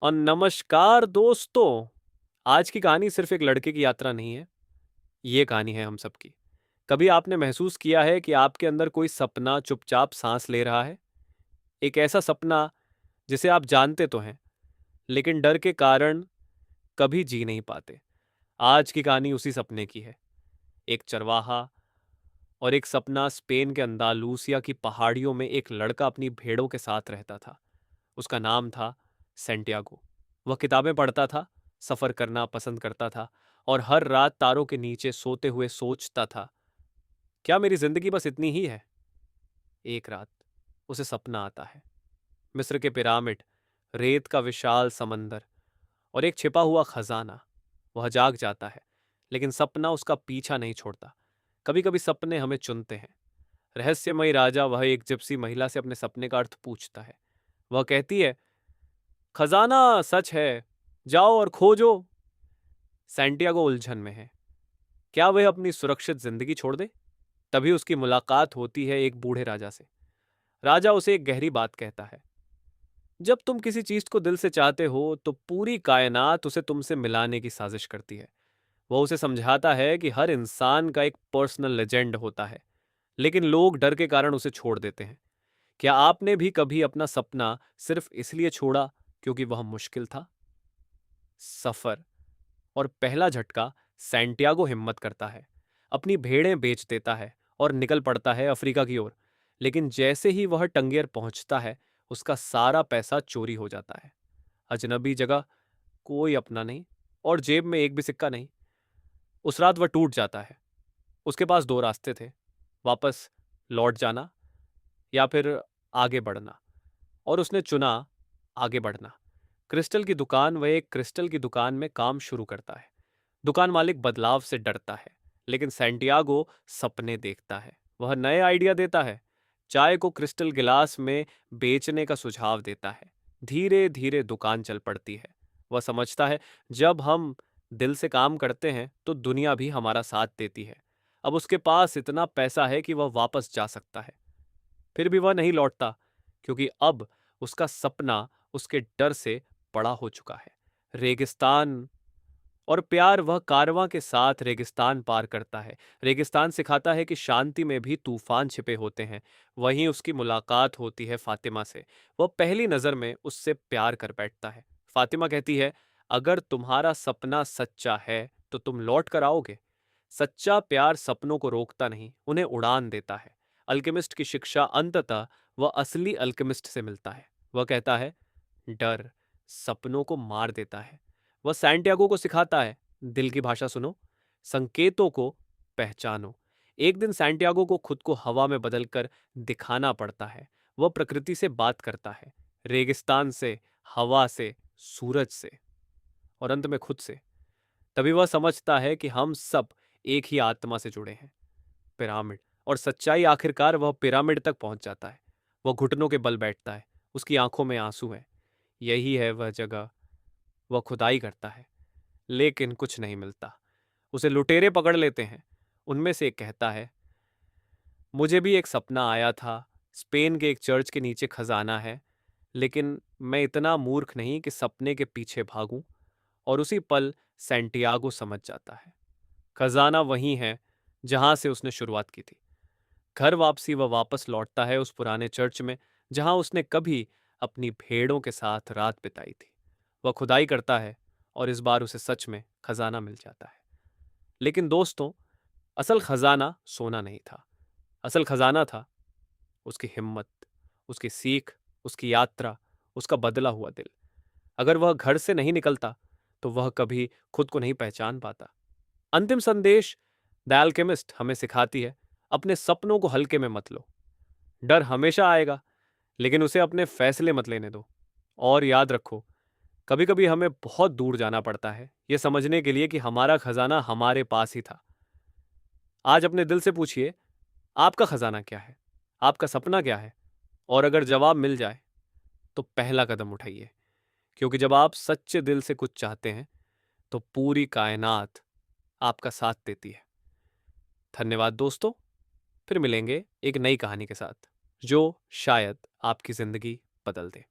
और नमस्कार दोस्तों। आज की कहानी सिर्फ एक लड़के की यात्रा नहीं है। ये कहानी है हम सबकी। कभी आपने महसूस किया है कि आपके अंदर कोई सपना चुपचाप सांस ले रहा है? एक ऐसा सपना जिसे आप जानते तो हैं, लेकिन डर के कारण कभी जी नहीं पाते। आज की कहानी उसी सपने की है। एक चरवाहा और एक सपना। स्पेन के अंदालूसिया की पहाड़ियों में एक लड़का अपनी भेड़ों के साथ रहता था। उसका नाम था सेंटियागो। वह किताबें पढ़ता था, सफ़र करना पसंद करता था और हर रात तारों के नीचे सोते हुए सोचता था, क्या मेरी जिंदगी बस इतनी ही है? एक रात उसे सपना आता है। मिस्र के पिरामिड, रेत का विशाल समंदर और एक छिपा हुआ खजाना। वह जाग जाता है, लेकिन सपना उसका पीछा नहीं छोड़ता। कभी कभी सपने हमें चुनते हैं। रहस्यमयी राजा वह एक जिप्सी महिला से अपने सपने का अर्थ पूछता है। वह कहती है, खजाना सच है, जाओ और खोजो। सैंटियागो उलझन में है। क्या वह अपनी सुरक्षित जिंदगी छोड़ दे? तभी उसकी मुलाकात होती है एक बूढ़े राजा से। राजा उसे एक गहरी बात कहता है, जब तुम किसी चीज को दिल से चाहते हो तो पूरी कायनात उसे तुमसे मिलाने की साजिश करती है। वह उसे समझाता है कि हर इंसान का एक पर्सनल लेजेंड होता है, लेकिन लोग डर के कारण उसे छोड़ देते हैं। क्या आपने भी कभी अपना सपना सिर्फ इसलिए छोड़ा क्योंकि वह मुश्किल था? सफर और पहला झटका। सैंटियागो हिम्मत करता है, अपनी भेड़ें बेच देता है और निकल पड़ता है अफ्रीका की ओर। लेकिन जैसे ही वह टंगियर पहुंचता है, उसका सारा पैसा चोरी हो जाता है। अजनबी जगह, कोई अपना नहीं और जेब में एक भी सिक्का नहीं। उस रात वह टूट जाता है। उसके पास दो रास्ते थे, वापस लौट जाना या फिर आगे बढ़ना। और उसने चुना आगे बढ़ना। क्रिस्टल की दुकान वह एक क्रिस्टल की दुकान में काम शुरू करता है। दुकान मालिक बदलाव से डरता है, लेकिन सैंटियागो सपने देखता है। वह नए आइडिया देता है, चाय को क्रिस्टल गिलास में बेचने का सुझाव देता है। धीरे धीरे दुकान चल पड़ती है। वह समझता है, जब हम दिल से काम करते हैं तो दुनिया भी हमारा साथ देती है। अब उसके पास इतना पैसा है कि वह वापस जा सकता है। फिर भी वह नहीं लौटता, क्योंकि अब उसका सपना उसके डर से बड़ा हो चुका है। रेगिस्तान और प्यार। वह कारवां के साथ रेगिस्तान पार करता है। रेगिस्तान सिखाता है कि शांति में भी तूफान छिपे होते हैं। वहीं उसकी मुलाकात होती है फातिमा से। वह पहली नज़र में उससे प्यार कर बैठता है। फातिमा कहती है, अगर तुम्हारा सपना सच्चा है तो तुम लौट कर आओगे। सच्चा प्यार सपनों को रोकता नहीं, उन्हें उड़ान देता है। अल्केमिस्ट की शिक्षा अंततः वह असली अल्केमिस्ट से मिलता है। वह कहता है, डर सपनों को मार देता है। वह सैंटियागो को सिखाता है, दिल की भाषा सुनो, संकेतों को पहचानो। एक दिन सैंटियागो को खुद को हवा में बदलकर दिखाना पड़ता है। वह प्रकृति से बात करता है, रेगिस्तान से, हवा से, सूरज से और अंत में खुद से। तभी वह समझता है कि हम सब एक ही आत्मा से जुड़े हैं। पिरामिड और सच्चाई। आखिरकार वह पिरामिड तक पहुंच जाता है। वह घुटनों के बल बैठता है, उसकी आंखों में आंसू है। यही है वह जगह। वह खुदाई करता है, लेकिन कुछ नहीं मिलता। उसे लुटेरे पकड़ लेते हैं। उनमें से एक कहता है, मुझे भी एक सपना आया था, स्पेन के एक चर्च के नीचे खजाना है, लेकिन मैं इतना मूर्ख नहीं कि सपने के पीछे भागूं। और उसी पल सैंटियागो समझ जाता है, खजाना वही है जहां से उसने शुरुआत की थी। घर वापसी वह वापस लौटता है उस पुराने चर्च में जहां उसने कभी अपनी भेड़ों के साथ रात बिताई थी। वह खुदाई करता है और इस बार उसे सच में खजाना मिल जाता है। लेकिन दोस्तों, असल खजाना सोना नहीं था। असल खजाना था उसकी हिम्मत, उसकी सीख, उसकी यात्रा, उसका बदला हुआ दिल। अगर वह घर से नहीं निकलता तो वह कभी खुद को नहीं पहचान पाता। अंतिम संदेश द अल्केमिस्ट हमें सिखाती है, अपने सपनों को हल्के में मत लो। डर हमेशा आएगा, लेकिन उसे अपने फैसले मत लेने दो। और याद रखो, कभी कभी हमें बहुत दूर जाना पड़ता है यह समझने के लिए कि हमारा खजाना हमारे पास ही था। आज अपने दिल से पूछिए, आपका खजाना क्या है? आपका सपना क्या है? और अगर जवाब मिल जाए तो पहला कदम उठाइए, क्योंकि जब आप सच्चे दिल से कुछ चाहते हैं तो पूरी कायनात आपका साथ देती है। धन्यवाद दोस्तों। फिर मिलेंगे एक नई कहानी के साथ, जो शायद आपकी जिंदगी बदल दे।